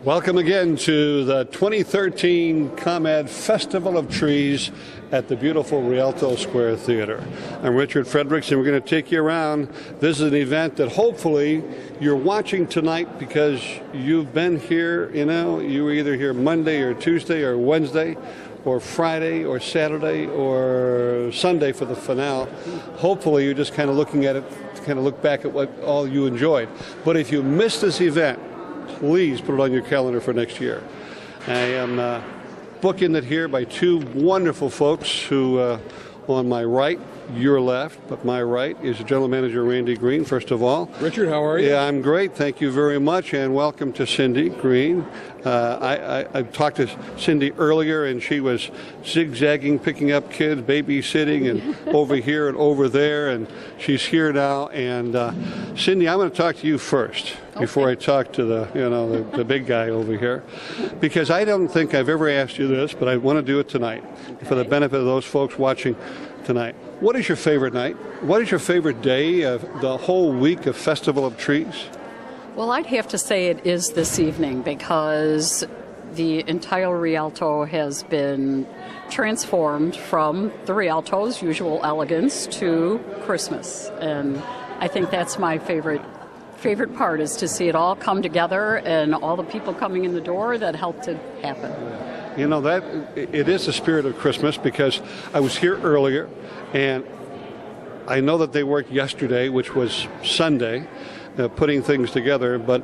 Welcome again to the 2013 ComEd Festival of Trees at the beautiful Rialto Square Theater. I'm Richard Fredericks, and we're going to take you around. This is an event that hopefully you're watching tonight because you've been here, you were either here Monday or Tuesday or Wednesday or Friday or Saturday or Sunday for the finale. Hopefully you're just kind of looking at it to kind of look back at what all you enjoyed. But if you missed this event, please put it on your calendar for next year. I am booking it here by two wonderful folks who, on my right, your left, but my right is General Manager Randy Green, first of all. Richard, how are you? Yeah, I'm great. Thank you very much, and welcome to Cindy Green. I talked to Cindy earlier, and she was zigzagging, picking up kids, babysitting, and over here and over there, and she's here now. And Cindy, I'm going to talk to you first before I talk to the big guy over here, because I don't think I've ever asked you this, but I want to do it tonight for the benefit of those folks watching tonight. What is your favorite night? What is your favorite day of the whole week of Festival of Trees? Well, I'd have to say it is this evening because the entire Rialto has been transformed from the Rialto's usual elegance to Christmas. And I think that's my favorite part, is to see it all come together and all the people coming in the door that helped it happen. You know, that it is the spirit of Christmas, because I was here earlier, and I know that they worked yesterday, which was Sunday, putting things together, but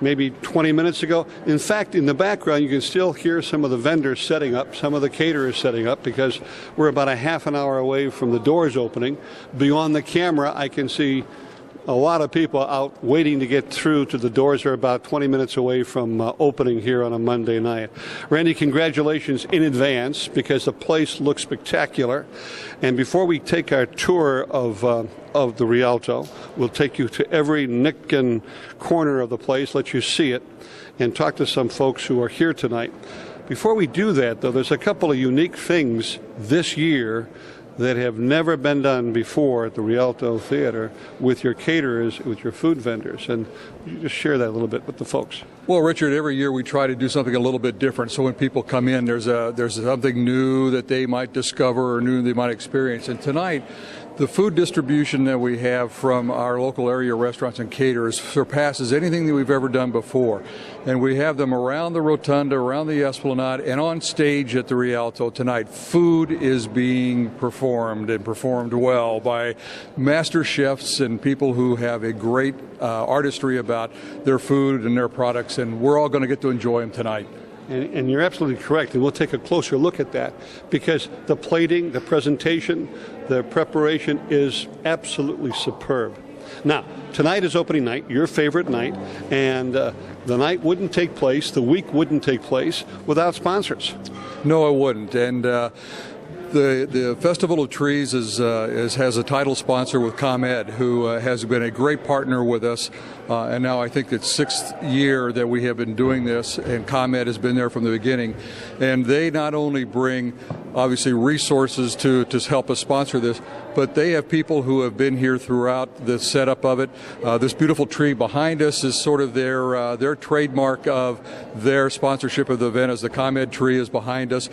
maybe 20 minutes ago. In fact, in the background, you can still hear some of the vendors setting up, some of the caterers setting up, because we're about a half an hour away from the doors opening. Beyond the camera, I can see a lot of people out waiting to get through to the doors. Are about 20 minutes away from opening here on a Monday night. Randy, congratulations in advance, because the place looks spectacular. And before we take our tour of the Rialto, we'll take you to every nook and corner of the place, let you see it, and talk to some folks who are here tonight. Before we do that, though, there's a couple of unique things this year that have never been done before at the Rialto Theater with your caterers, with your food vendors. And you just share that a little bit with the folks. Well, Richard, every year we try to do something a little bit different. So when people come in, there's something new that they might discover or new they might experience. And tonight, the food distribution that we have from our local area restaurants and caterers surpasses anything that we've ever done before. And we have them around the rotunda, around the Esplanade, and on stage at the Rialto tonight. Food is being performed, and performed well, by master chefs and people who have a great artistry about their food and their products, and we're all going to get to enjoy them tonight. And you're absolutely correct, and we'll take a closer look at that, because the plating, the presentation, the preparation is absolutely superb. Now, tonight is opening night, your favorite night, and the night wouldn't take place, the week wouldn't take place without sponsors. No, it wouldn't. And the Festival of Trees has a title sponsor with ComEd, who has been a great partner with us. And now I think it's 6th year that we have been doing this, and ComEd has been there from the beginning. And they not only bring, obviously, resources to help us sponsor this, but they have people who have been here throughout the setup of it. This beautiful tree behind us is sort of their trademark of their sponsorship of the event, as the ComEd tree is behind us.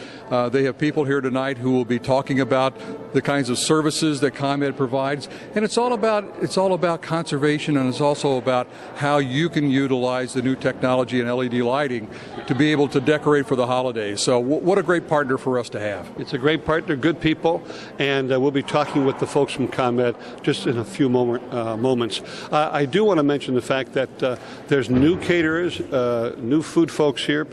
They have people here tonight who will be talking about the kinds of services that ComEd provides, and it's all about conservation, and it's also about how you can utilize the new technology and LED lighting to be able to decorate for the holidays. So what a great partner for us to have. It's a great partner, good people, and we'll be talking with the folks from ComEd just in a few moments. I do want to mention the fact that there's new caterers, new food folks here,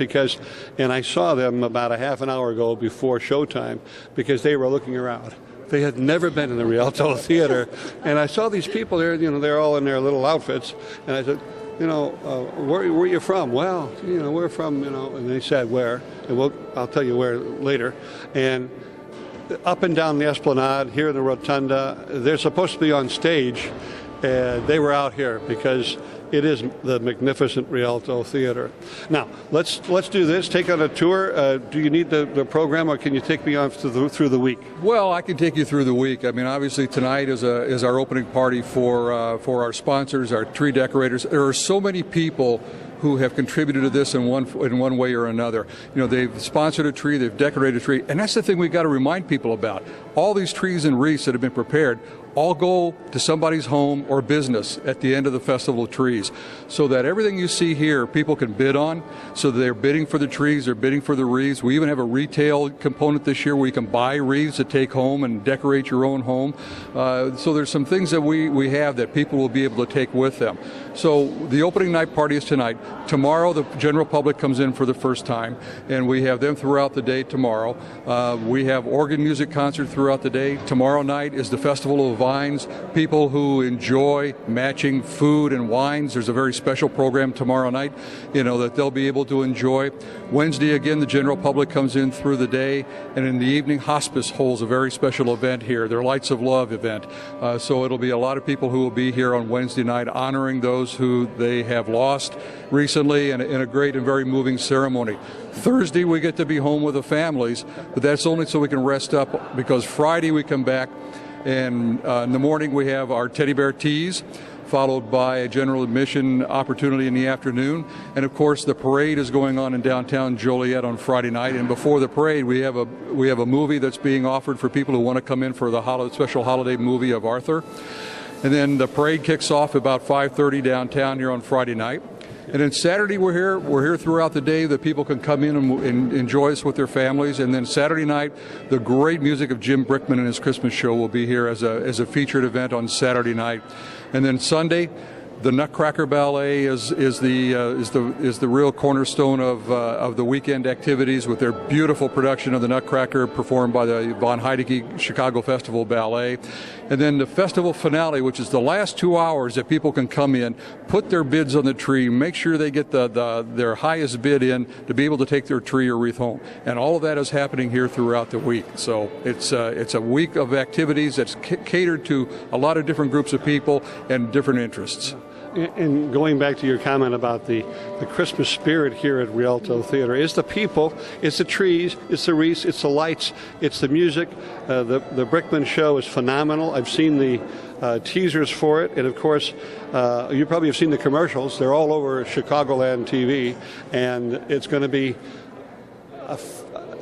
and I saw them about a half an hour ago before showtime, because they were looking around. They had never been in the Rialto Theater, and I saw these people there. They're all in their little outfits, and I said, where are you from? Well, we're from, and they said where, and I'll tell you where later. And up and down the Esplanade, here in the Rotunda, they're supposed to be on stage, and they were out here because it is the magnificent Rialto Theater. Now, let's do this. Take on a tour. Do you need the program, or can you take me on through the week? Well, I can take you through the week. I mean, obviously tonight is our opening party for our sponsors, our tree decorators. There are so many people who have contributed to this in one way or another. You know, they've sponsored a tree, they've decorated a tree, and that's the thing we've got to remind people about. All these trees and wreaths that have been prepared all go to somebody's home or business at the end of the Festival of Trees, so that everything you see here people can bid on. So they're bidding for the trees, they're bidding for the wreaths. We even have a retail component this year where you can buy wreaths to take home and decorate your own home. So there's some things that we have that people will be able to take with them. So the opening night party is tonight. Tomorrow the general public comes in for the first time, and we have them throughout the day tomorrow. We have organ music concert throughout the day. Tomorrow night is the Festival of Vines. People who enjoy matching food and wines, there's a very special program tomorrow night, you know, that they'll be able to enjoy. Wednesday, again, the general public comes in through the day, and in the evening, Hospice holds a very special event here, their Lights of Love event. So it'll be a lot of people who will be here on Wednesday night honoring those who they have lost recently in a great and very moving ceremony. Thursday, we get to be home with the families, but that's only so we can rest up, because Friday we come back, and in the morning we have our teddy bear teas, followed by a general admission opportunity in the afternoon. And of course the parade is going on in downtown Joliet on Friday night, and before the parade we have a movie that's being offered for people who want to come in for the special holiday movie of Arthur. And then the parade kicks off about 5:30 downtown here on Friday night. And then Saturday we're here throughout the day that people can come in and enjoy us with their families. And then Saturday night, the great music of Jim Brickman and his Christmas show will be here as a featured event on Saturday night. And then Sunday, the Nutcracker Ballet is the real cornerstone of the weekend activities, with their beautiful production of the Nutcracker performed by the Von Heidecke Chicago Festival Ballet. And then the festival finale, which is the last 2 hours that people can come in, put their bids on the tree, make sure they get their highest bid in to be able to take their tree or wreath home. And all of that is happening here throughout the week. So it's a week of activities that's catered to a lot of different groups of people and different interests. And going back to your comment about the Christmas spirit here at Rialto Theater, it's the people, it's the trees, it's the wreaths, it's the lights, it's the music. The Brickman show is phenomenal. I've seen the teasers for it, and of course you probably have seen the commercials. They're all over Chicagoland TV, and it's going to be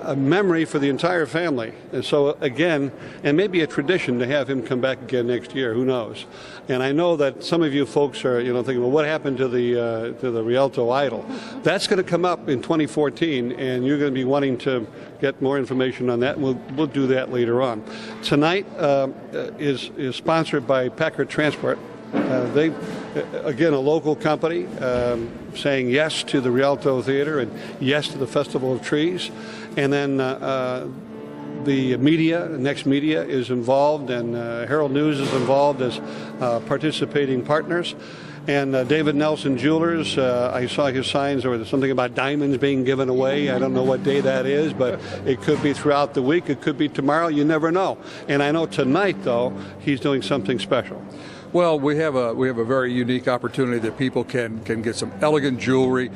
a memory for the entire family. And so again, and maybe a tradition to have him come back again next year, who knows. And I know that some of you folks are thinking, well, what happened to the Rialto Idol? That's going to come up in 2014, and you're going to be wanting to get more information on that, and we'll do that later on. Tonight is sponsored by Packard Transport. They, again, a local company, saying yes to the Rialto Theater and yes to the Festival of Trees. And then the media, Next Media, is involved, and Herald News is involved as participating partners. And David Nelson Jewelers, I saw his signs, or something about diamonds being given away. I don't know what day that is, but it could be throughout the week. It could be tomorrow. You never know. And I know tonight, though, he's doing something special. Well, we have a very unique opportunity that people can get some elegant jewelry,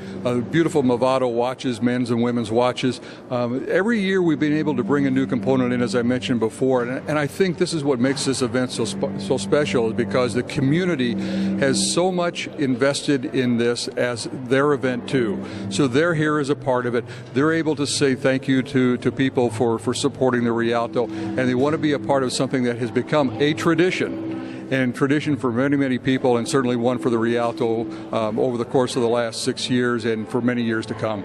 beautiful Movado watches, men's and women's watches. Every year we've been able to bring a new component in, as I mentioned before, and I think this is what makes this event so special, is because the community has so much invested in this as their event too. So they're here as a part of it. They're able to say thank you to people for supporting the Rialto, and they want to be a part of something that has become a tradition. And tradition for many, many people, and certainly one for the Rialto over the course of the last 6 years and for many years to come.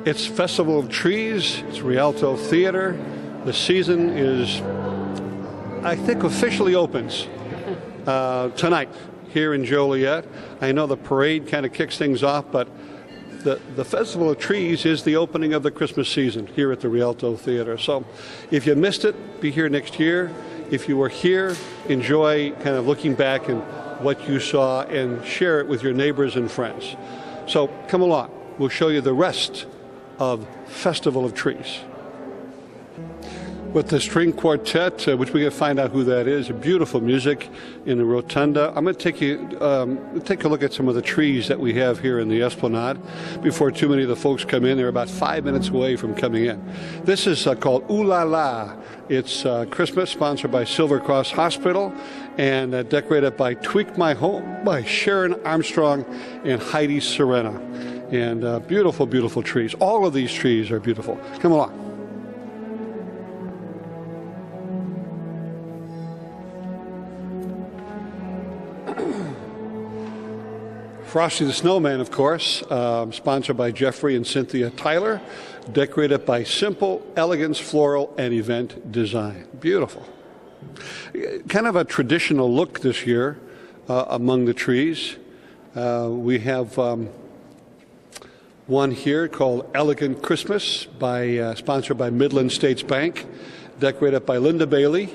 It's Festival of Trees, it's Rialto Theater. The season is, I think, officially opens tonight here in Joliet. I know the parade kind of kicks things off, but the Festival of Trees is the opening of the Christmas season here at the Rialto Theater. So if you missed it, be here next year. If you were here, enjoy kind of looking back and what you saw, and share it with your neighbors and friends. So come along. We'll show you the rest of Festival of Trees. with the string quartet, which we can find out who that is. Beautiful music in the rotunda. I'm going to take a look at some of the trees that we have here in the Esplanade before too many of the folks come in. They're about 5 minutes away from coming in. This is called Ooh La La. It's Christmas, sponsored by Silver Cross Hospital, and decorated by Tweak My Home by Sharon Armstrong and Heidi Serena. And beautiful, beautiful trees. All of these trees are beautiful. Come along. Frosty the Snowman, of course, sponsored by Jeffrey and Cynthia Tyler, decorated by Simple Elegance Floral and Event Design. Beautiful. Kind of a traditional look this year among the trees. We have one here called Elegant Christmas, sponsored by Midland States Bank, decorated by Linda Bailey,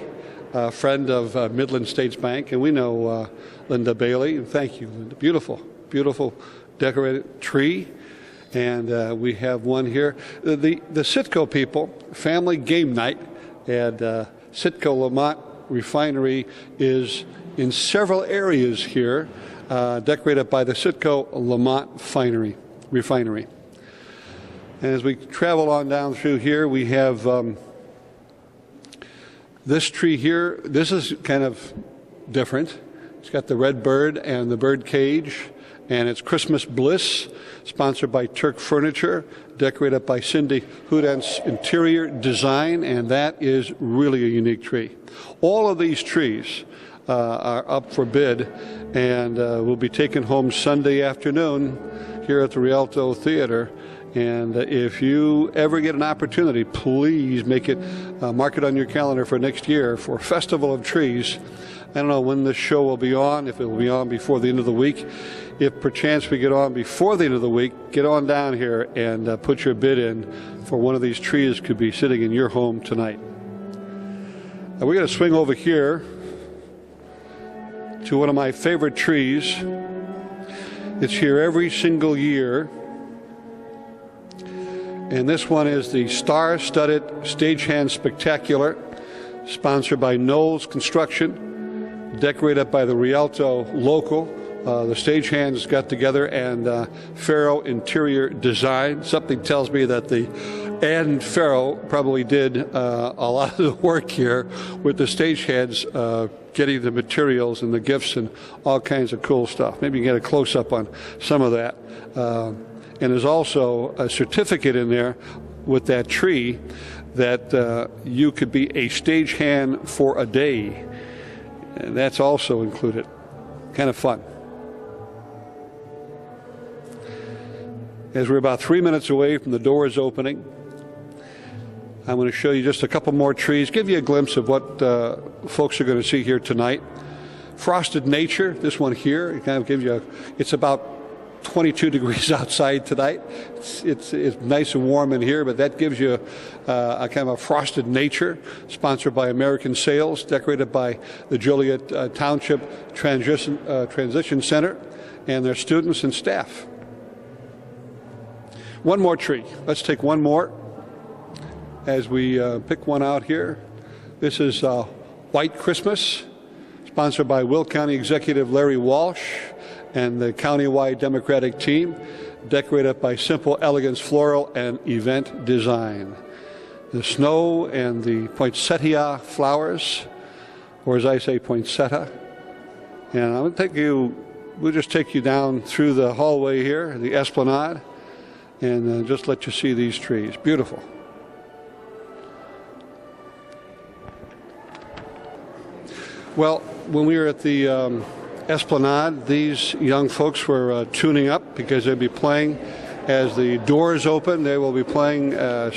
a friend of Midland States Bank, and we know Linda Bailey. Thank you, Linda. Beautiful. Beautiful decorated tree. And we have one here. The Citgo people, family game night at Citgo Lamont Refinery is in several areas here, decorated by the Citgo Lamont Refinery. And as we travel on down through here, we have this tree here. This is kind of different. It's got the red bird and the bird cage. And it's Christmas Bliss, sponsored by Turk Furniture, decorated by Cindy Hudent's Interior Design, and that is really a unique tree. All of these trees are up for bid and will be taken home Sunday afternoon here at the Rialto Theater. And if you ever get an opportunity, please mark it on your calendar for next year for Festival of Trees. I don't know when this show will be on, if it will be on before the end of the week. If perchance we get on before the end of the week, get on down here and put your bid in for one of these trees could be sitting in your home tonight. Now we're going to swing over here to one of my favorite trees. It's here every single year. And this one is the Star-Studded Stagehand Spectacular, sponsored by Knowles Construction, decorated by the Rialto local. The stagehands got together and Farrow Interior Design. Something tells me that Ann Farrow probably did a lot of the work here with the stagehands getting the materials and the gifts and all kinds of cool stuff. Maybe you can get a close-up on some of that. And there's also a certificate in there with that tree that you could be a stagehand for a day. And that's also included. Kind of fun. As we're about 3 minutes away from the doors opening, I'm going to show you just a couple more trees, give you a glimpse of what folks are going to see here tonight. Frosted Nature, this one here, it kind of gives you it's about 22 degrees outside tonight. It's nice and warm in here, but that gives you a kind of a Frosted Nature, sponsored by American Sales, decorated by the Joliet Township Transition Center and their students and staff. One more tree. Let's take one more as we pick one out here. This is White Christmas, sponsored by Will County Executive Larry Walsh and the countywide Democratic team, decorated by Simple Elegance Floral and Event Design. The snow and the poinsettia flowers, or as I say, poinsettia. And I'm going to we'll just take you down through the hallway here, the Esplanade, and just let you see these trees. Beautiful. Well, when we were at the Esplanade, these young folks were tuning up because they'll be playing as the doors open. They will be playing, I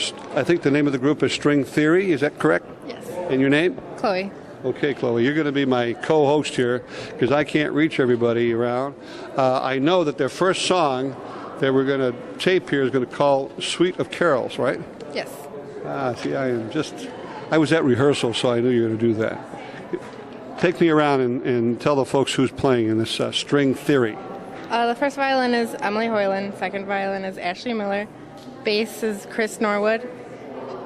think the name of the group is String Theory. Is that correct? Yes. And your name? Chloe. Okay, Chloe, you're going to be my co-host here because I can't reach everybody around. I know that their first song that we're going to tape here is going to call Suite of Carols, right? Yes. See, I was at rehearsal, so I knew you were going to do that. Take me around and tell the folks who's playing in this String Theory. The first violin is Emily Hoyland. Second violin is Ashley Miller. Bass is Chris Norwood.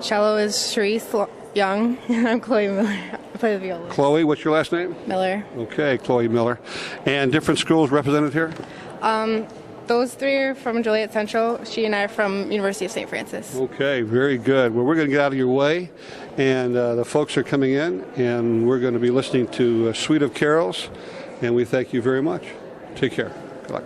Cello is Cherise Young. I'm Chloe Miller. I play the viola. Chloe, what's your last name? Miller. Okay, Chloe Miller. And different schools represented here? Those three are from Joliet Central. She and I are from University of St. Francis. Okay, very good. Well, we're going to get out of your way, and the folks are coming in, and we're going to be listening to a Suite of Carols, and we thank you very much. Take care. Good luck.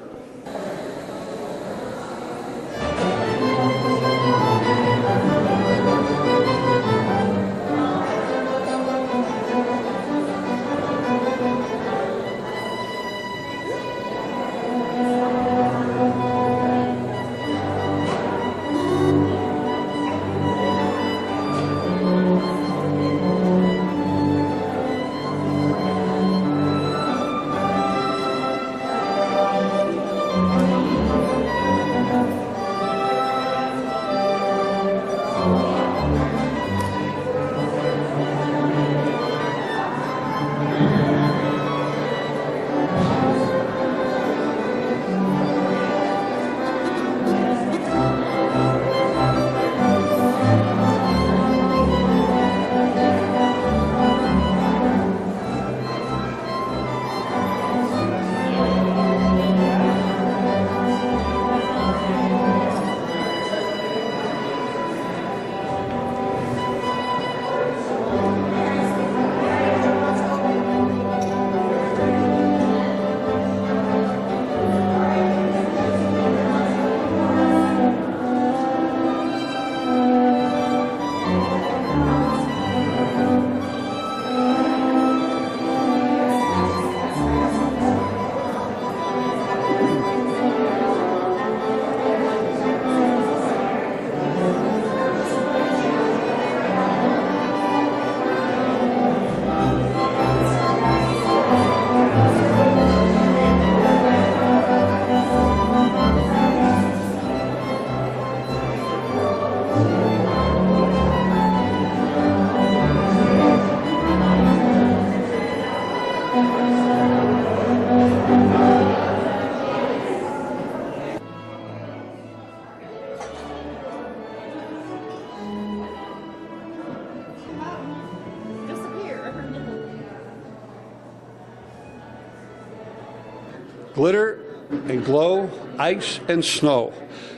Glitter and Glow, Ice and Snow,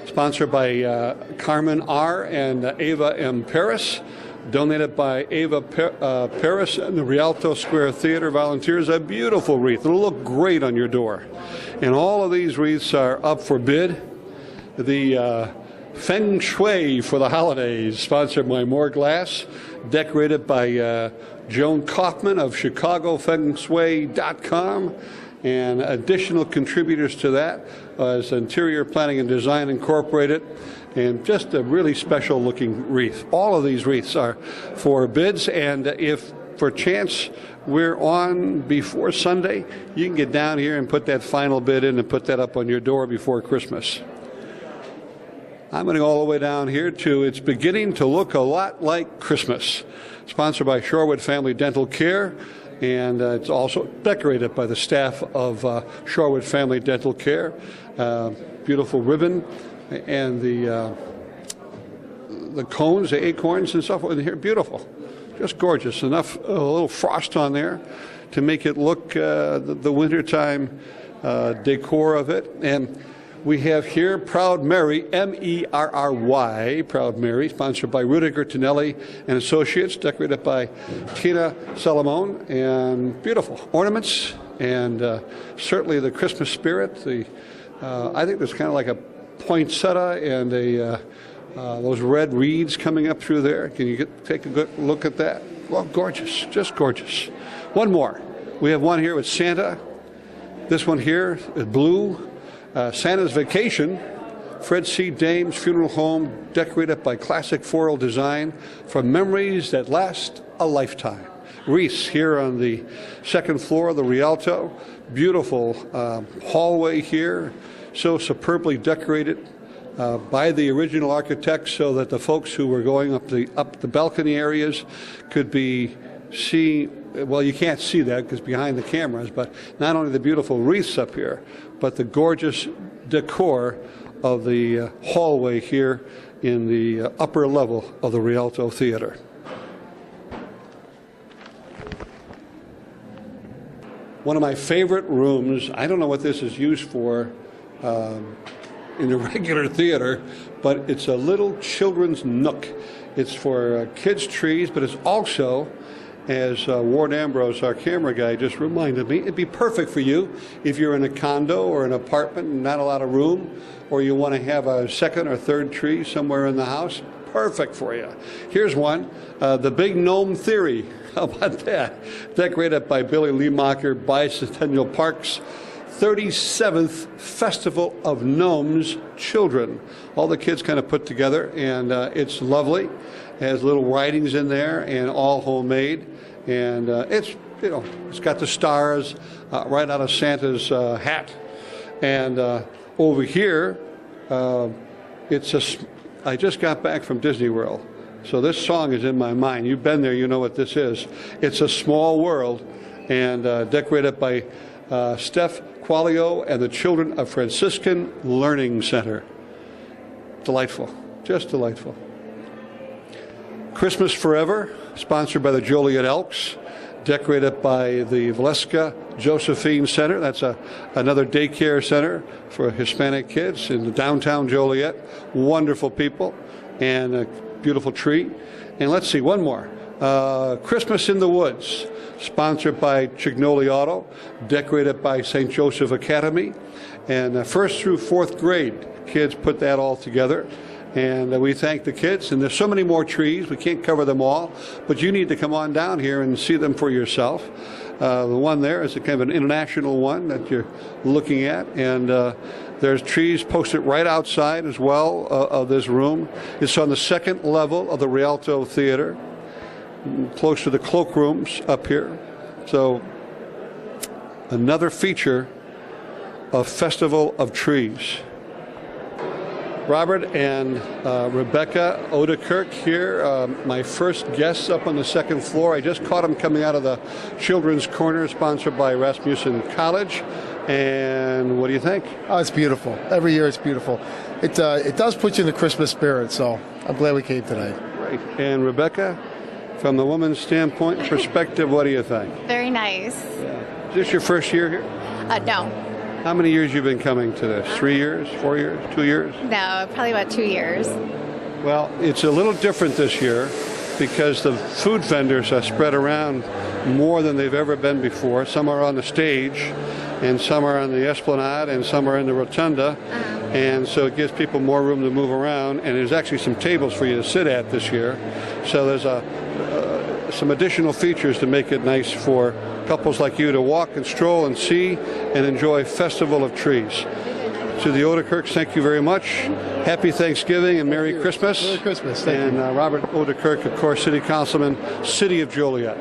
sponsored by Carmen R. and Ava M. Paris, donated by Ava Paris and the Rialto Square Theater volunteers. A beautiful wreath. It'll look great on your door. And all of these wreaths are up for bid. The Feng Shui for the holidays, sponsored by More Glass, decorated by Joan Kaufman of ChicagoFengShui.com. And additional contributors to that is Interior Planning and Design Incorporated, and just a really special looking wreath. All of these wreaths are for bids, and if for chance we're on before Sunday, you can get down here and put that final bid in and put that up on your door before Christmas. I'm going to go all the way down here to It's Beginning to Look a Lot Like Christmas, sponsored by Shorewood Family Dental Care. And it's also decorated by the staff of Shorewood Family Dental Care. Beautiful ribbon and the cones, the acorns and stuff in here, beautiful, just gorgeous. Enough, a little frost on there to make it look the wintertime decor of it. And we have here Proud Mary, M-E-R-R-Y, Proud Mary, sponsored by Rudiger Tonelli and Associates, decorated by Tina Salomon, and beautiful ornaments, and certainly the Christmas spirit. I think there's kind of like a poinsettia and those red reeds coming up through there. Can you take a good look at that? Well, gorgeous, just gorgeous. One more. We have one here with Santa. This one here is blue. Santa's Vacation, Fred C. Dame's Funeral Home, decorated by classic floral design for memories that last a lifetime. Wreaths here on the second floor of the Rialto. Beautiful hallway here, so superbly decorated by the original architects so that the folks who were going up the balcony areas could be seeing. Well, you can't see that because behind the cameras, but not only the beautiful wreaths up here, but the gorgeous decor of the hallway here in the upper level of the Rialto Theater. one of my favorite rooms. I don't know what this is used for in the regular theater, but it's a little children's nook. It's for kids' trees, but it's also, as Ward Ambrose, our camera guy, just reminded me, it'd be perfect for you if you're in a condo or an apartment and not a lot of room, or you want to have a second or third tree somewhere in the house. Perfect for you. Here's one, the Big Gnome Theory. How about that? Decorated by Billy Leemacher Bicentennial Park's 37th Festival of Gnomes Children. All the kids kind of put together, and it's lovely. It has little writings in there, and all homemade. And it's got the stars right out of Santa's hat. And over here, I just got back from Disney World. So this song is in my mind. You've been there, you know what this is. It's a Small World, and decorated by Steph Qualio and the Children of Franciscan Learning Center. Delightful, just delightful. Christmas Forever, sponsored by the Joliet Elks, decorated by the Valeska Josephine Center. That's another daycare center for Hispanic kids in the downtown Joliet. Wonderful people, and a beautiful tree. And let's see, one more. Christmas in the Woods, sponsored by Chignoli Auto, decorated by St. Joseph Academy. And first through fourth grade, kids put that all together. And we thank the kids. And there's so many more trees. We can't cover them all. But you need to come on down here and see them for yourself. The one there is a kind of an international one that you're looking at. And there's trees posted right outside as well of this room. It's on the second level of the Rialto Theater, close to the cloakrooms up here. So another feature of Festival of Trees. Robert and Rebecca Odekirk here, my first guests up on the second floor. I just caught them coming out of the Children's Corner, sponsored by Rasmussen College. And what do you think? Oh, it's beautiful. Every year it's beautiful. It does put you in the Christmas spirit, so I'm glad we came tonight. Right. And Rebecca, from the woman's standpoint, perspective, what do you think? Very nice. Yeah. Is this your first year here? No. How many years you been coming to this? 3 years? 4 years? 2 years? No, probably about 2 years. Well, it's a little different this year because the food vendors are spread around more than they've ever been before. Some are on the stage, and some are on the esplanade, and some are in the rotunda. And so it gives people more room to move around, and there's actually some tables for you to sit at this year. So there's some additional features to make it nice for couples like you to walk and stroll and see and enjoy Festival of Trees. To the Odekirks, thank you very much. Happy Thanksgiving and Merry Christmas. Merry Christmas. Thank you. And Robert Odekirk, of course, City Councilman, City of Joliet.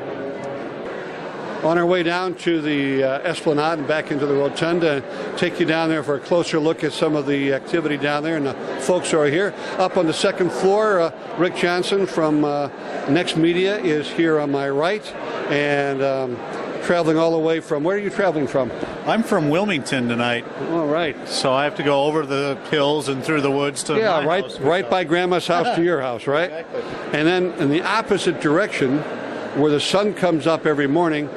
On our way down to the Esplanade and back into the Rotunda, take you down there for a closer look at some of the activity down there. And the folks are here. Up on the second floor, Rick Johnson from Next Media is here on my right. And traveling all the way from, where are you traveling from? I'm from Wilmington tonight. All right. So I have to go over the hills and through the woods to my house. right by Grandma's house to your house, right? Exactly. And then in the opposite direction, where the sun comes up every morning,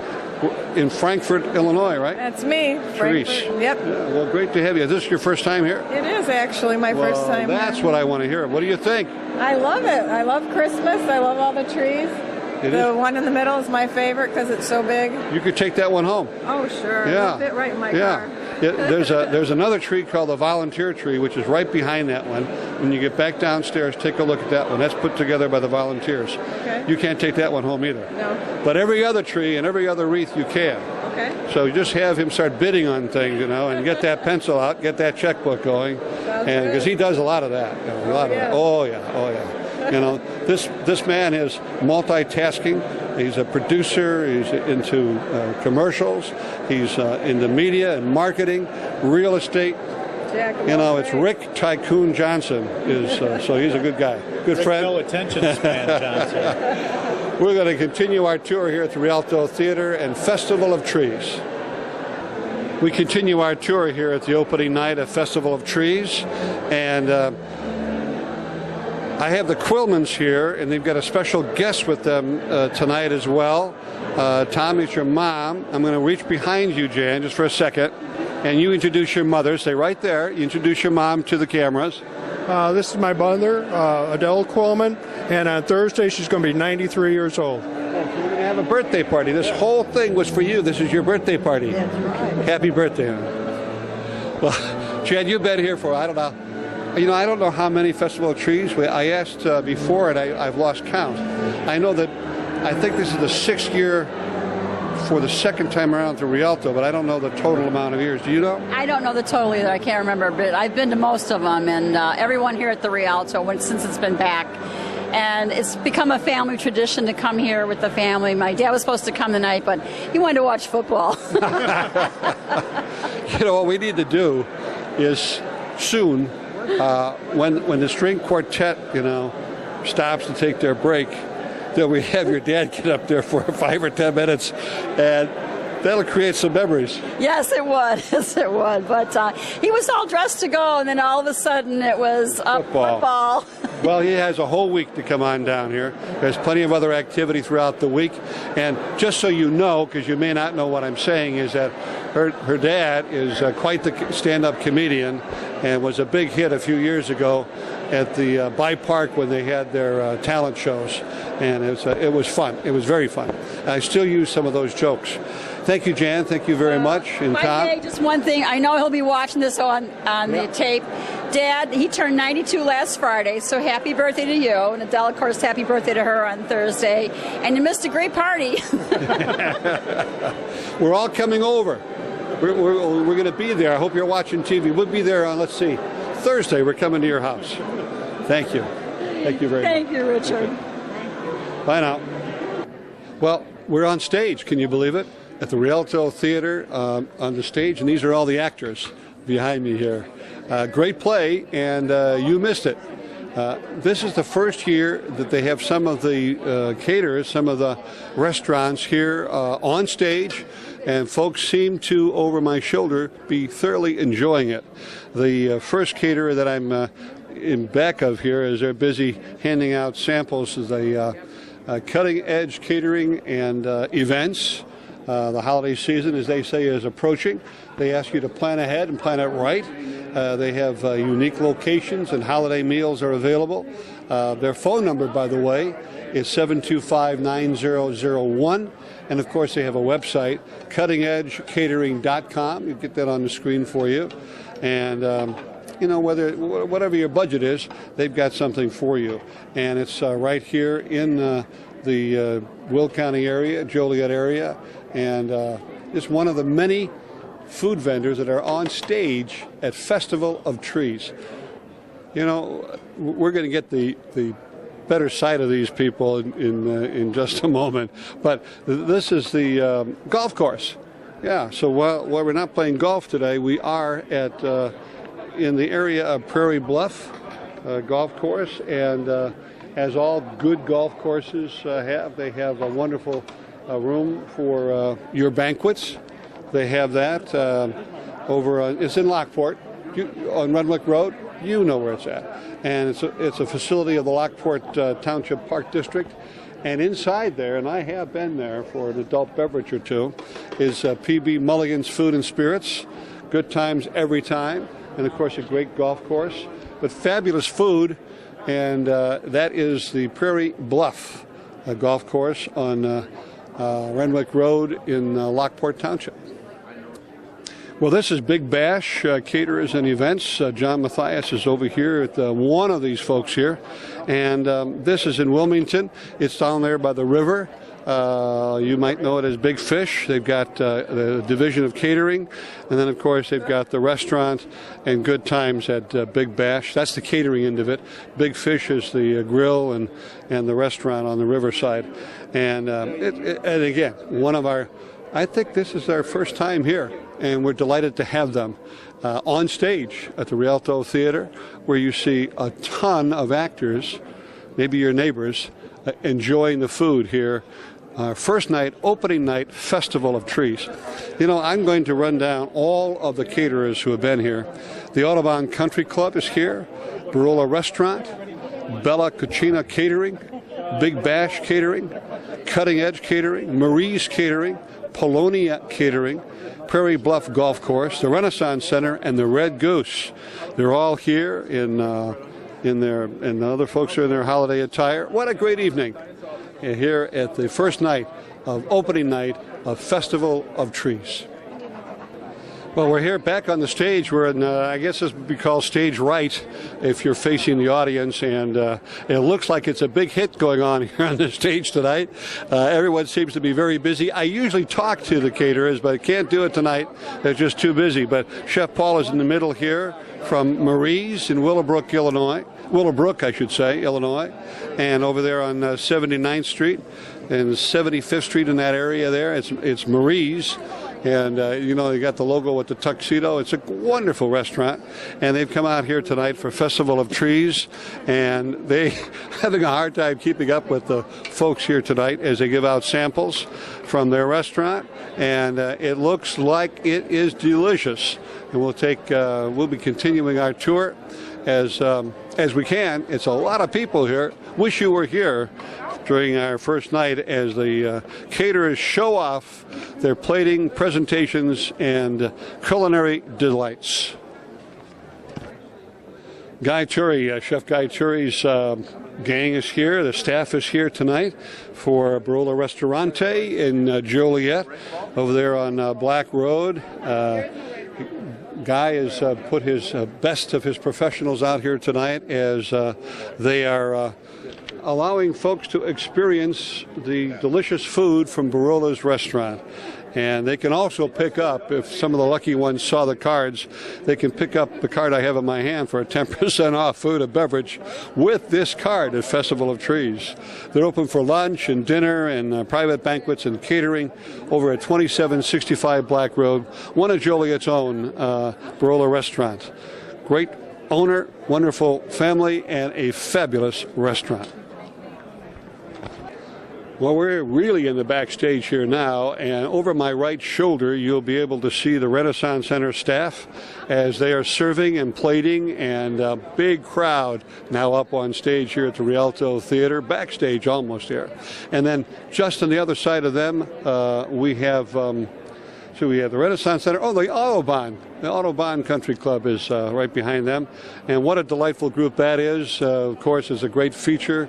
in Frankfort, Illinois, right? That's me, Therese. Frankfurt. Yep. Yeah, well, great to have you. Is this your first time here? It is actually my first time. That's here. what I want to hear. What do you think? I love it. I love Christmas. I love all the trees. The one in the middle is my favorite because it's so big. You could take that one home. Oh, sure. Yeah. It'll fit right in my Yeah. car. There's another tree called the volunteer tree, which is right behind that one. When you get back downstairs, take a look at that one. That's put together by the volunteers. Okay. You can't take that one home either. No. But every other tree and every other wreath you can. Okay. So you just have him start bidding on things, and get that pencil out, get that checkbook going, and because he does a lot of that. A lot of that. Oh yeah. This man is multitasking. He's a producer. He's into commercials. He's into media and marketing, real estate. It's Rick Tycoon Johnson. So he's a good guy, good friend. No attention span, Johnson. We're going to continue our tour here at the Rialto Theater and Festival of Trees. We continue our tour here at the opening night of Festival of Trees, and I have the Quillmans here, and they've got a special guest with them tonight as well. Tom, it's your mom. I'm going to reach behind you, Jan, just for a second, and you introduce your mother. Stay right there. You introduce your mom to the cameras. This is my mother, Adele Quillman, and on Thursday she's going to be 93 years old. So we're going to have a birthday party. This whole thing was for you. This is your birthday party. That's right. Happy birthday. Well, Jan, you've been here for, I don't know. I don't know how many Festival of Trees. I asked before, and I've lost count. I know that I think this is the 6th year for the second time around to Rialto, but I don't know the total amount of years. Do you know? I don't know the total either. I can't remember, but I've been to most of them, and everyone here at the Rialto since it's been back. And it's become a family tradition to come here with the family. My dad was supposed to come tonight, but he wanted to watch football. What we need to do is soon, when the string quartet, stops to take their break, that we have your dad get up there for 5 or 10 minutes, and that'll create some memories. Yes, it would. Yes, it would. But he was all dressed to go, and then all of a sudden it was football. Well, he has a whole week to come on down here. There's plenty of other activity throughout the week. And just so you know, because you may not know what I'm saying, is that her dad is quite the stand-up comedian and was a big hit a few years ago at the By Park when they had their talent shows. And it was fun. It was very fun. I still use some of those jokes. Thank you, Jan. Thank you very much. And Tom. Just one thing. I know he'll be watching this on the tape. Dad, he turned 92 last Friday, so happy birthday to you. And Adele, of course, happy birthday to her on Thursday. And you missed a great party. We're all coming over. We're going to be there. I hope you're watching TV. We'll be there on, let's see, Thursday. We're coming to your house. Thank you. Thank you very much. Thank you, Richard. Okay. Bye now. Well, we're on stage. Can you believe it? At the Rialto Theater on the stage, and these are all the actors behind me here. Great play, and you missed it. This is the first year that they have some of the caterers, some of the restaurants here on stage, and folks seem to, over my shoulder, be thoroughly enjoying it. The first caterer that I'm in back of here, as they're busy handing out samples, is a Cutting Edge Catering and Events. The holiday season, as they say, is approaching. They ask you to plan ahead and plan it right. They have unique locations, and holiday meals are available. Their phone number, by the way, is 725-9001. And, of course, they have a website, cuttingedgecatering.com. You get that on the screen for you. And, whatever your budget is, they've got something for you. And it's right here in the Will County area, Joliet area. And it's one of the many food vendors that are on stage at Festival of Trees. We're going to get the better side of these people in just a moment. But this is the golf course. Yeah, so while we're not playing golf today, we are at in the area of Prairie Bluff golf course. And as all good golf courses have, they have a wonderful room for your banquets. They have that it's in Lockport on Renwick Road. You know where it's at. And it's a facility of the Lockport Township Park District. And inside there, and I have been there for an adult beverage or two, is PB Mulligan's Food and Spirits. Good times every time. And, of course, a great golf course. But fabulous food. And that is the Prairie Bluff golf course on Renwick Road in Lockport Township. Well, this is Big Bash Caterers and Events. John Mathias is over here at one of these folks here. And this is in Wilmington. It's down there by the river. You might know it as Big Fish. They've got the division of catering. And then, of course, they've got the restaurant and good times at Big Bash. That's the catering end of it. Big Fish is the grill and the restaurant on the riverside. And again, I think this is our first time here. And we're delighted to have them on stage at the Rialto Theater, where you see a ton of actors, maybe your neighbors, enjoying the food here. First night, opening night, Festival of Trees. I'm going to run down all of the caterers who have been here. The Audubon Country Club is here, Barola Restaurant, Bella Cucina Catering, Big Bash Catering, Cutting Edge Catering, Marie's Catering, Polonia Catering, Prairie Bluff Golf Course, the Renaissance Center, and the Red Goose. They're all here and the other folks are in their holiday attire. What a great evening here at the first night of opening night of Festival of Trees. Well, we're here back on the stage. We're in, I guess this would be called stage right if you're facing the audience, and it looks like it's a big hit going on here on the stage tonight. Everyone seems to be very busy. I usually talk to the caterers, but I can't do it tonight. They're just too busy. But Chef Paul is in the middle here from Marie's in Willowbrook, Illinois, and over there on 79th Street and 75th Street in that area there, it's Marie's. And, you got the logo with the tuxedo. It's a wonderful restaurant. And they've come out here tonight for Festival of Trees. And they're having a hard time keeping up with the folks here tonight as they give out samples from their restaurant. And it looks like it is delicious. And we'll be continuing our tour as we can. It's a lot of people here. Wish you were here during our first night as the caterers show off their plating, presentations, and culinary delights. Chef Guy Turi's gang is here. The staff is here tonight for Barola Ristorante in Joliet over there on Black Road. Guy has put his best of his professionals out here tonight as they are allowing folks to experience the delicious food from Barola's restaurant. And they can also pick up, if some of the lucky ones saw the cards, they can pick up the card I have in my hand for a 10% off food and beverage with this card at Festival of Trees. They're open for lunch and dinner and private banquets and catering over at 2765 Black Road, one of Joliet's own Barola restaurant. Great owner, wonderful family, and a fabulous restaurant. Well, we're really in the backstage here now, and over my right shoulder you'll be able to see the Renaissance Center staff as they are serving and plating, and a big crowd now up on stage here at the Rialto Theater, backstage almost here. And then just on the other side of them we have the Renaissance Center. Oh, the Autobahn. The Autobahn Country Club is right behind them. And what a delightful group that is. Of course, is a great feature.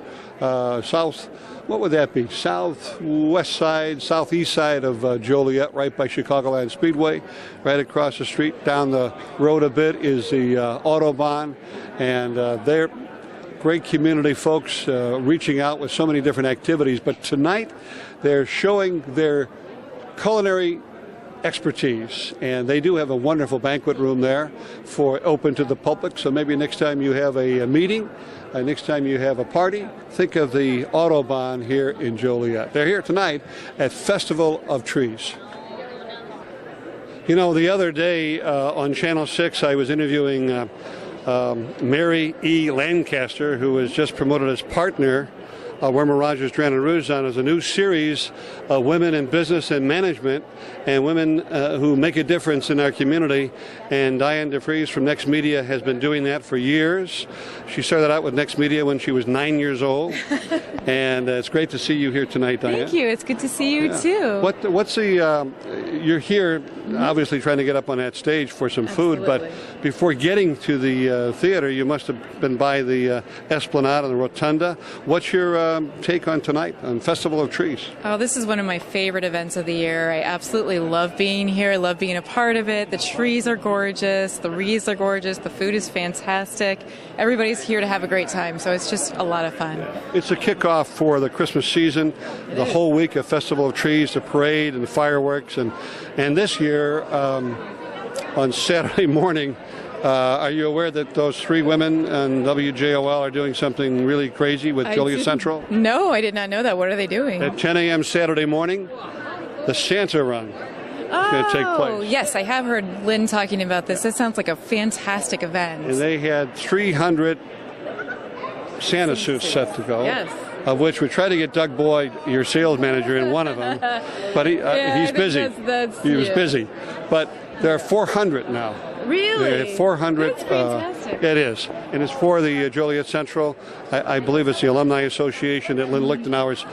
What would that be? Southeast side of Joliet, right by Chicagoland Speedway. Right across the street, down the road a bit, is the Autobahn. And they're great community folks reaching out with so many different activities. But tonight, they're showing their culinary expertise, and they do have a wonderful banquet room there open to the public. So maybe next time you have a meeting, next time you have a party, think of the Autobahn here in Joliet. They're here tonight at Festival of Trees. The other day on Channel 6 I was interviewing Mary E. Lancaster, who was just promoted as partner Wilmer Rogers Dran and Ruzon is a new series of women in business and management and women who make a difference in our community. And Diane DeFries from Next Media has been doing that for years. She started out with Next Media when she was 9 years old. And it's great to see you here tonight, Diane. Thank you. It's good to see you, too. What's the, you're here obviously trying to get up on that stage for some food, but before getting to the theater, you must have been by the Esplanade and the Rotunda. What's your take on tonight on Festival of Trees? Oh, this is one of my favorite events of the year. I absolutely love being here. I love being a part of it. The trees are gorgeous. The wreaths are gorgeous. The food is fantastic. Everybody's here to have a great time, so it's just a lot of fun. It's a kickoff for the Christmas season, the whole week of Festival of Trees, the parade and the fireworks. And this year, on Saturday morning, are you aware that those three women on WJOL are doing something really crazy with Joliet Central? No, I did not know that. What are they doing? At 10 a.m. Saturday morning, the Santa Run is going to take place. Yes, I have heard Lynn talking about this. That sounds like a fantastic event. And they had 300 Santa suits set to go. Yes. Of which we tried to get Doug Boyd, your sales manager, in one of them, but he's busy. He was busy. But There are 400 now. Really? There are 400. That's fantastic. It is, and it's for the Joliet Central. I believe it's the Alumni Association that Lynn Lichtenauer's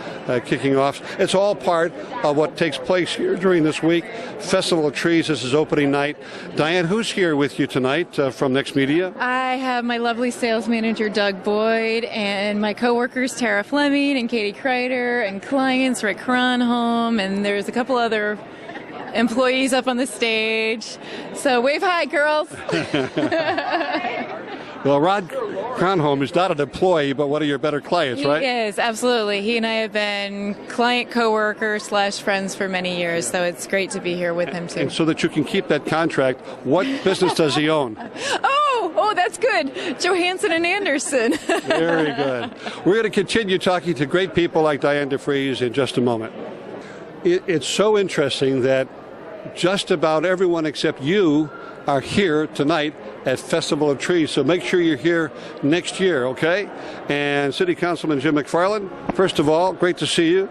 kicking off. It's all part of what takes place here during this week. Festival of Trees. This is opening night. Diane, who's here with you tonight from Next Media? I have my lovely sales manager, Doug Boyd, and my coworkers, Tara Fleming and Katie Kreider, and clients, Rick Cronholm, and there's a couple other employees up on the stage. So wave hi, girls. Well, Rod Cronholm is not an employee, but one of your better clients, right? He is, absolutely. He and I have been client coworkers / friends for many years, so it's great to be here with him too. And so that you can keep that contract, what business does he own? Oh, that's good. Johansson and Anderson. Very good. We're going to continue talking to great people like Diane DeFries in just a moment. It's so interesting that just about everyone except you are here tonight at Festival of Trees. So make sure you're here next year, okay? And City Councilman Jim McFarland, first of all, great to see you.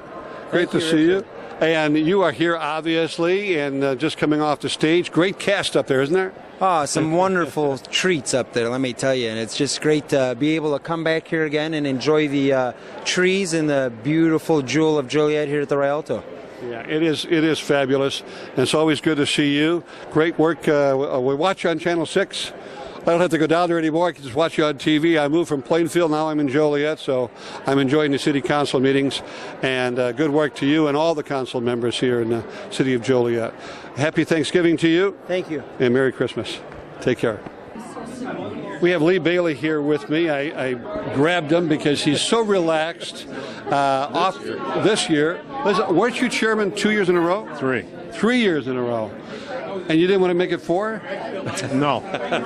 Great to see you. And you are here, obviously, and just coming off the stage. Great cast up there, isn't there? Oh, some wonderful treats up there, let me tell you. And it's just great to be able to come back here again and enjoy the trees and the beautiful jewel of Joliet here at the Rialto. Yeah, it is fabulous. And it's always good to see you. Great work. We watch you on Channel 6. I don't have to go down there anymore. I can just watch you on TV. I moved from Plainfield. Now I'm in Joliet, so I'm enjoying the city council meetings. And good work to you and all the council members here in the city of Joliet. Happy Thanksgiving to you. Thank you. And Merry Christmas. Take care. We have Lee Bailey here with me. I grabbed him because he's so relaxed. Off this year. Listen, weren't you chairman 2 years in a row? 3. 3 years in a row. And you didn't want to make it 4? No,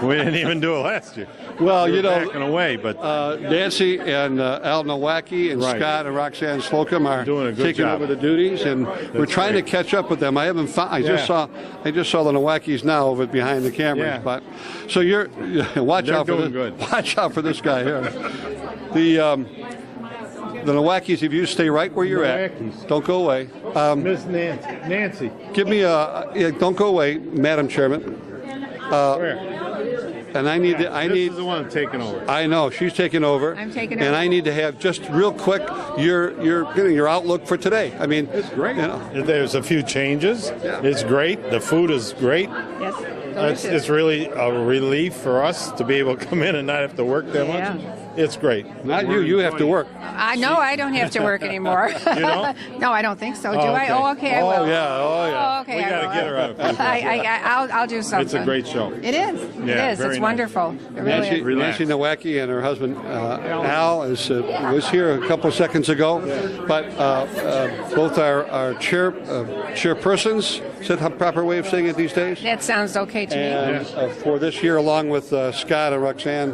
we didn't even do it last year. Well, we you know, backing away, but Nancy and Al Nowacki and Right. Scott and Roxanne Slocum are Doing a good taking job. over the duties, and we're trying great. to catch up with them. I haven't found. I just saw the Nowackis now over behind the cameras. Yeah. But so you're watch They're out for doing this. good. Watch out for this guy here. The Nowackis, if you stay right where you're Nowackis. at, don't go away. Miss Nancy. Give me don't go away, Madam Chairman. Where? And I need This is the one taking over. I know she's taking over. I'm taking and over. I need to have just real quick your outlook for today. I mean, It's great. You know, There's a few changes. Yeah. It's great. The food is great. Yes. It's really a relief for us to be able to come in and not have to work that Yeah. much. It's great. not you. You have to work. I know I don't have to work anymore. You don't? No, I don't think so. Do Oh, I? okay. Oh, okay, I will. Oh yeah. Oh yeah. Oh, okay, We I got to will. get her out. of here. I'll do something. It's a great show. It is. Yeah, it is. very It's nice. wonderful. It really Nancy, is. Relax. Nancy Nowacki and her husband Al was here a couple of seconds ago, but both our chairpersons. Is that the proper way of saying it these days? That sounds okay to me. And for this year, along with Scott and Roxanne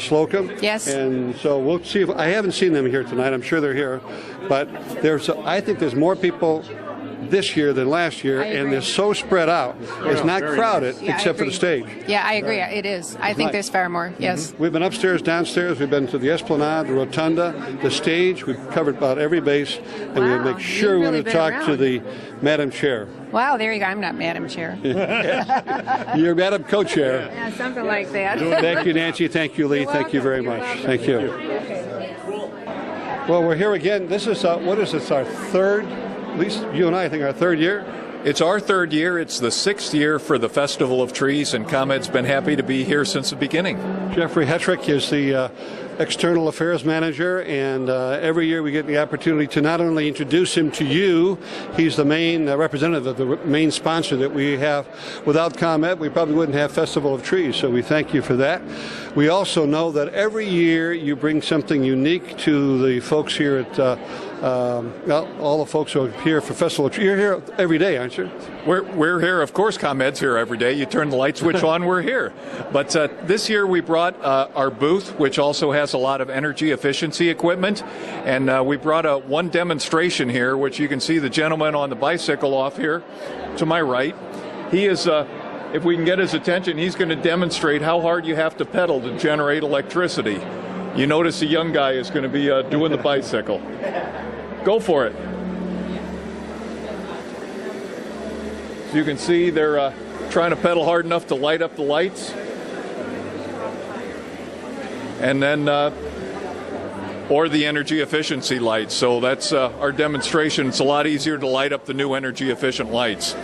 Slocum. Yes. And so we'll see. If I haven't seen them here tonight. I'm sure they're here, but I think there's more people this year than last year, I agree. and they're so spread out. It's not very crowded Yeah, I except for the agree. stage. Yeah, I agree. It is. I think nice. there's far more. Yes. We've been upstairs, downstairs. We've been to the Esplanade, the Rotunda, the stage. We've covered about every base, and Wow, we make sure you've we really want to been talk to around. the Madam Chair. Wow, there you go. I'm not Madam Chair. You're Madam Co-Chair. Yeah, something like that. Thank you, Nancy. Thank you, Lee. Thank you very much. Thank you. Well, we're here again. This is what is this? Our third, at least you and I think our third year. It's our third year. It's the 6th year for the Festival of Trees, and ComEd's been happy to be here since the beginning. Jeffrey Hetrick is the External Affairs Manager, and every year we get the opportunity to not only introduce him to you, he's the main representative of the main sponsor that we have. Without ComEd, we probably wouldn't have Festival of Trees, so we thank you for that. We also know that every year you bring something unique to the folks here at all the folks who are here for Festival of Trees. You're here every day, aren't you? We're here. Of course, ComEd's here every day. You turn the light switch on, we're here. But this year we brought our booth, which also has a lot of energy efficiency equipment. And we brought one demonstration here, which you can see the gentleman on the bicycle off here to my right. He is, if we can get his attention, he's going to demonstrate how hard you have to pedal to generate electricity. You notice the young guy is going to be doing the bicycle. Go for it. So you can see they're trying to pedal hard enough to light up the lights. And then, or the energy efficiency lights. So that's our demonstration. It's a lot easier to light up the new energy efficient lights.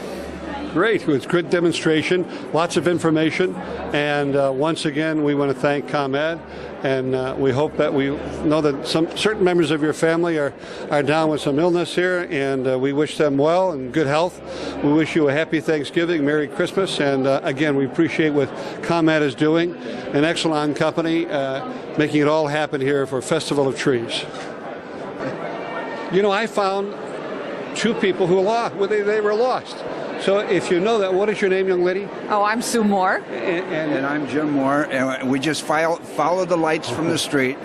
Great. It was a good demonstration, lots of information, and once again, we want to thank ComEd, and we hope that we know that some certain members of your family are down with some illness here, and we wish them well and good health. We wish you a happy Thanksgiving, Merry Christmas, and again, we appreciate what ComEd is doing, an excellent company, making it all happen here for Festival of Trees. You know, I found two people who they were lost. So if you know that, what is your name, young lady? Oh, I'm Sue Moore. And I'm Jim Moore. And we just followed the lights from the street,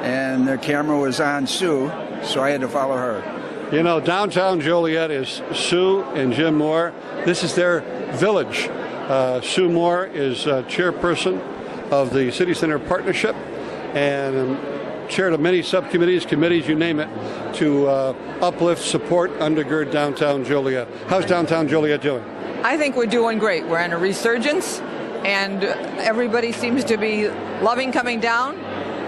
and the camera was on Sue, so I had to follow her. You know, downtown Joliet is Sue and Jim Moore. This is their village. Sue Moore is chairperson of the City Center Partnership and chaired of many subcommittees, committees, you name it, to uplift, support, undergird downtown Joliet. How's downtown Joliet doing? I think we're doing great. We're in a resurgence, and everybody seems to be loving coming down.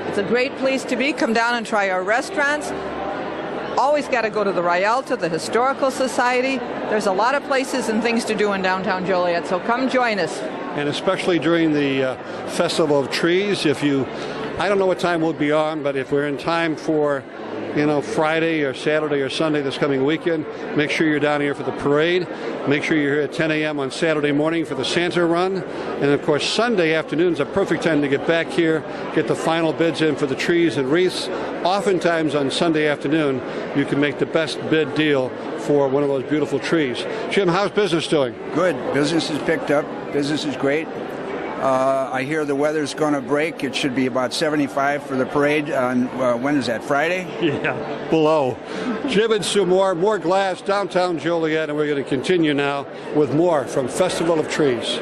It's a great place to be. Come down and try our restaurants. Always got to go to the Rialto, the Historical Society. There's a lot of places and things to do in downtown Joliet, so come join us. And especially during the Festival of Trees, I don't know what time we'll be on, but if we're in time for, Friday or Saturday or Sunday this coming weekend, make sure you're down here for the parade. Make sure you're here at 10 a.m. on Saturday morning for the Santa run. And, of course, Sunday afternoon is a perfect time to get back here, get the final bids in for the trees and wreaths. Oftentimes on Sunday afternoon, you can make the best bid deal for one of those beautiful trees. Jim, how's business doing? Good. Business has picked up. Business is great. I hear the weather's going to break. It should be about 75 for the parade on, when is that, Friday? Yeah, below. Jim and Sue Moore, more glass, downtown Joliet, and we're going to continue now with more from Festival of Trees.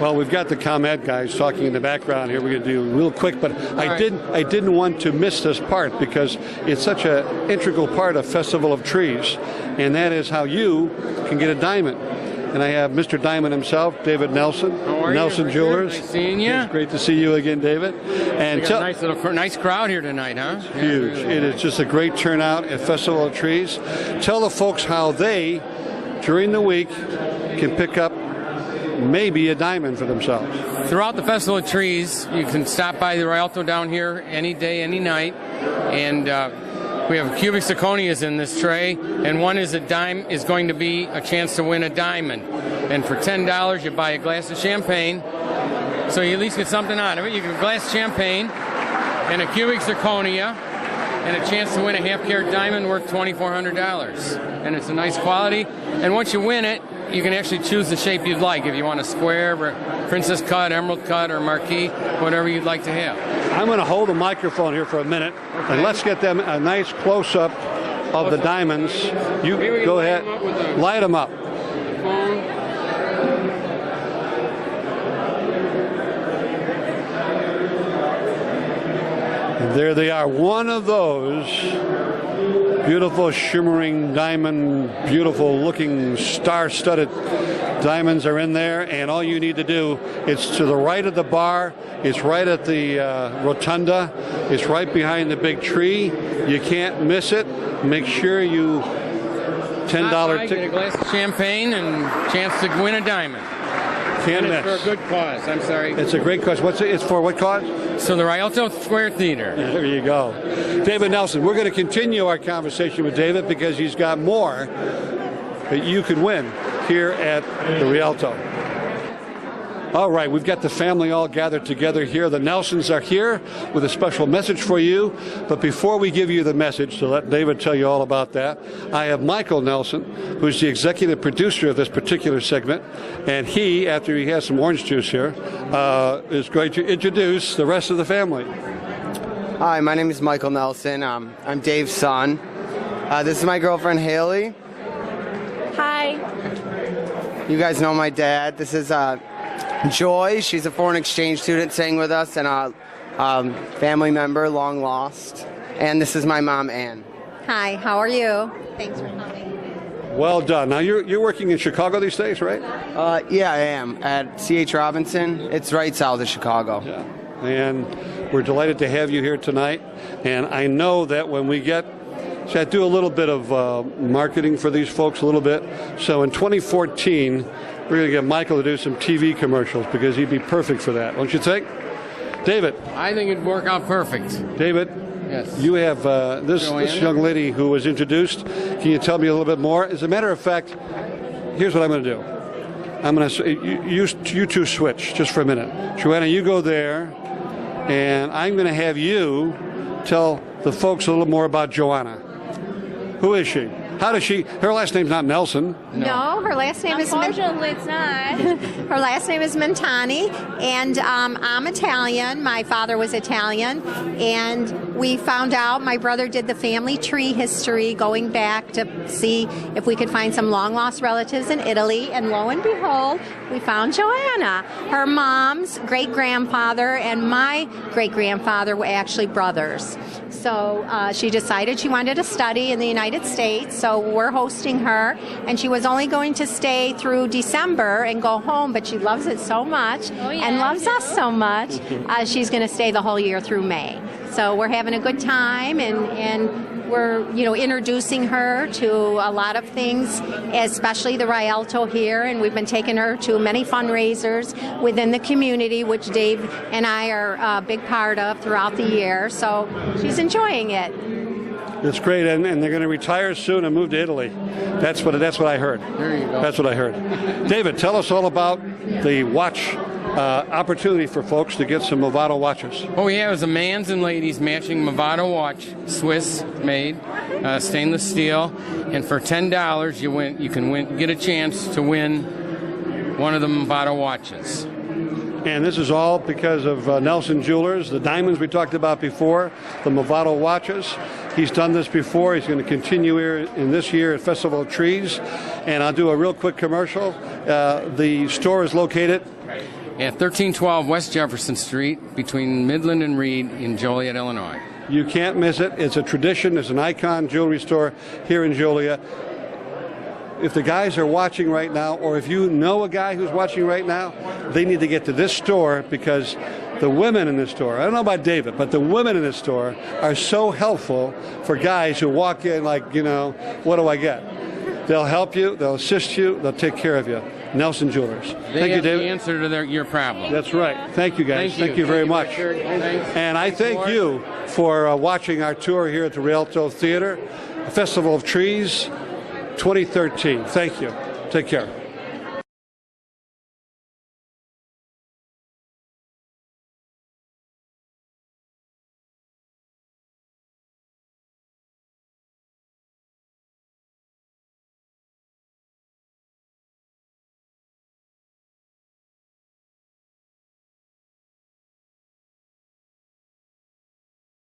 Well, we've got the ComEd guys talking in the background here. We're going to do real quick, but I didn't want to miss this part because it's such an integral part of Festival of Trees, and that is how you can get a diamond. And I have Mr. Diamond himself, David Nelson, Nelson Jewelers. Nice seeing you. It's great to see you again, David. And we got a nice crowd here tonight, huh? Huge. Yeah, it is just a great turnout at Festival of Trees. Tell the folks how they, during the week, can pick up maybe a diamond for themselves. Throughout the Festival of Trees, you can stop by the Rialto down here any day, any night, and we have cubic zirconias in this tray, and one is is going to be a chance to win a diamond. And for $10, you buy a glass of champagne, so you at least get something out of it. You get a glass of champagne and a cubic zirconia, and a chance to win a half-carat diamond worth $2,400. And it's a nice quality. And once you win it, you can actually choose the shape you'd like. If you want a square, princess cut, emerald cut, or marquise, whatever you'd like to have. I'm going to hold the microphone here for a minute, and let's get them a nice close-up of the diamonds. You go ahead, light them up. And there they are, one of those beautiful shimmering diamond, beautiful looking star-studded diamonds are in there, and all you need to do is to the right of the bar. It's right at the rotunda. It's right behind the big tree. You can't miss it. Make sure you $10 Get a glass of champagne and chance to win a diamond. Can't and miss. It's for a good cause. I'm sorry. It's a great cause. It's for what cause? So the Rialto Square Theater. There you go. David Nelson. We're going to continue our conversation with David because he's got more that you can win here at the Rialto. All right, we've got the family all gathered together here. The Nelsons are here with a special message for you. But before we give you the message, so let David tell you all about that, I have Michael Nelson, who's the executive producer of this particular segment. And he, after he has some orange juice here, is going to introduce the rest of the family. Hi, my name is Michael Nelson. I'm Dave's son. This is my girlfriend, Haley. Hi. You guys know my dad. This is Joy. She's a foreign exchange student staying with us and a family member, long lost. And this is my mom, Ann. Hi, how are you? Thanks for coming. Well done. Now, you're working in Chicago these days, right? Yeah, I am at C.H. Robinson. It's right south of Chicago. Yeah. And we're delighted to have you here tonight. And I know that when we get, I do a little bit of marketing for these folks a little bit. So in 2014, we're going to get Michael to do some TV commercials because he'd be perfect for that. Don't you think? David. I think it'd work out perfect. David. Yes. You have this young lady who was introduced. Can you tell me a little bit more? As a matter of fact, here's what I'm going to do. I'm going to you two switch just for a minute. Joanna, you go there, and I'm going to have you tell the folks a little more about Joanna. Who is she? How does she? Her last name's not Nelson. No, her last name is. Unfortunately, it's not. Her last name is Mentani, and I'm Italian. My father was Italian, and we found out my brother did the family tree history, going back to see if we could find some long lost relatives in Italy, and lo and behold, we found Joanna. Her mom's great grandfather and my great grandfather were actually brothers. So she decided she wanted to study in the United States, so we're hosting her, and she was only going to stay through December and go home, but she loves it so much and loves us so much, she's going to stay the whole year through May. So we're having a good time, and we're introducing her to a lot of things, especially the Rialto here, and we've been taking her to many fundraisers within the community, which Dave and I are a big part of throughout the year. So she's enjoying it. It's great, and they're going to retire soon and move to Italy. That's what I heard. There you go. That's what I heard. David, tell us all about the watch opportunity for folks to get some Movado watches. What we have is a man's and ladies matching Movado watch, Swiss made, stainless steel, and for $10 you can get a chance to win one of the Movado watches. And this is all because of Nelson Jewelers, the diamonds we talked about before, the Movado watches. He's done this before. He's going to continue here in this year at Festival of Trees. And I'll do a real quick commercial. The store is located at 1312 West Jefferson Street between Midland and Reed in Joliet, Illinois. You can't miss it. It's a tradition. It's an icon jewelry store here in Joliet. If the guys are watching right now, or if you know a guy who's watching right now, they need to get to this store because the women in this store, I don't know about David, but the women in this store are so helpful for guys who walk in like, what do I get? They'll help you, they'll assist you, they'll take care of you. Nelson Jewelers. Thank you, David. The answer to your problem. That's right. Thank you, guys. Thank you very much. And I thank you for watching our tour here at the Rialto Theater, Festival of Trees 2013. Thank you. Take care.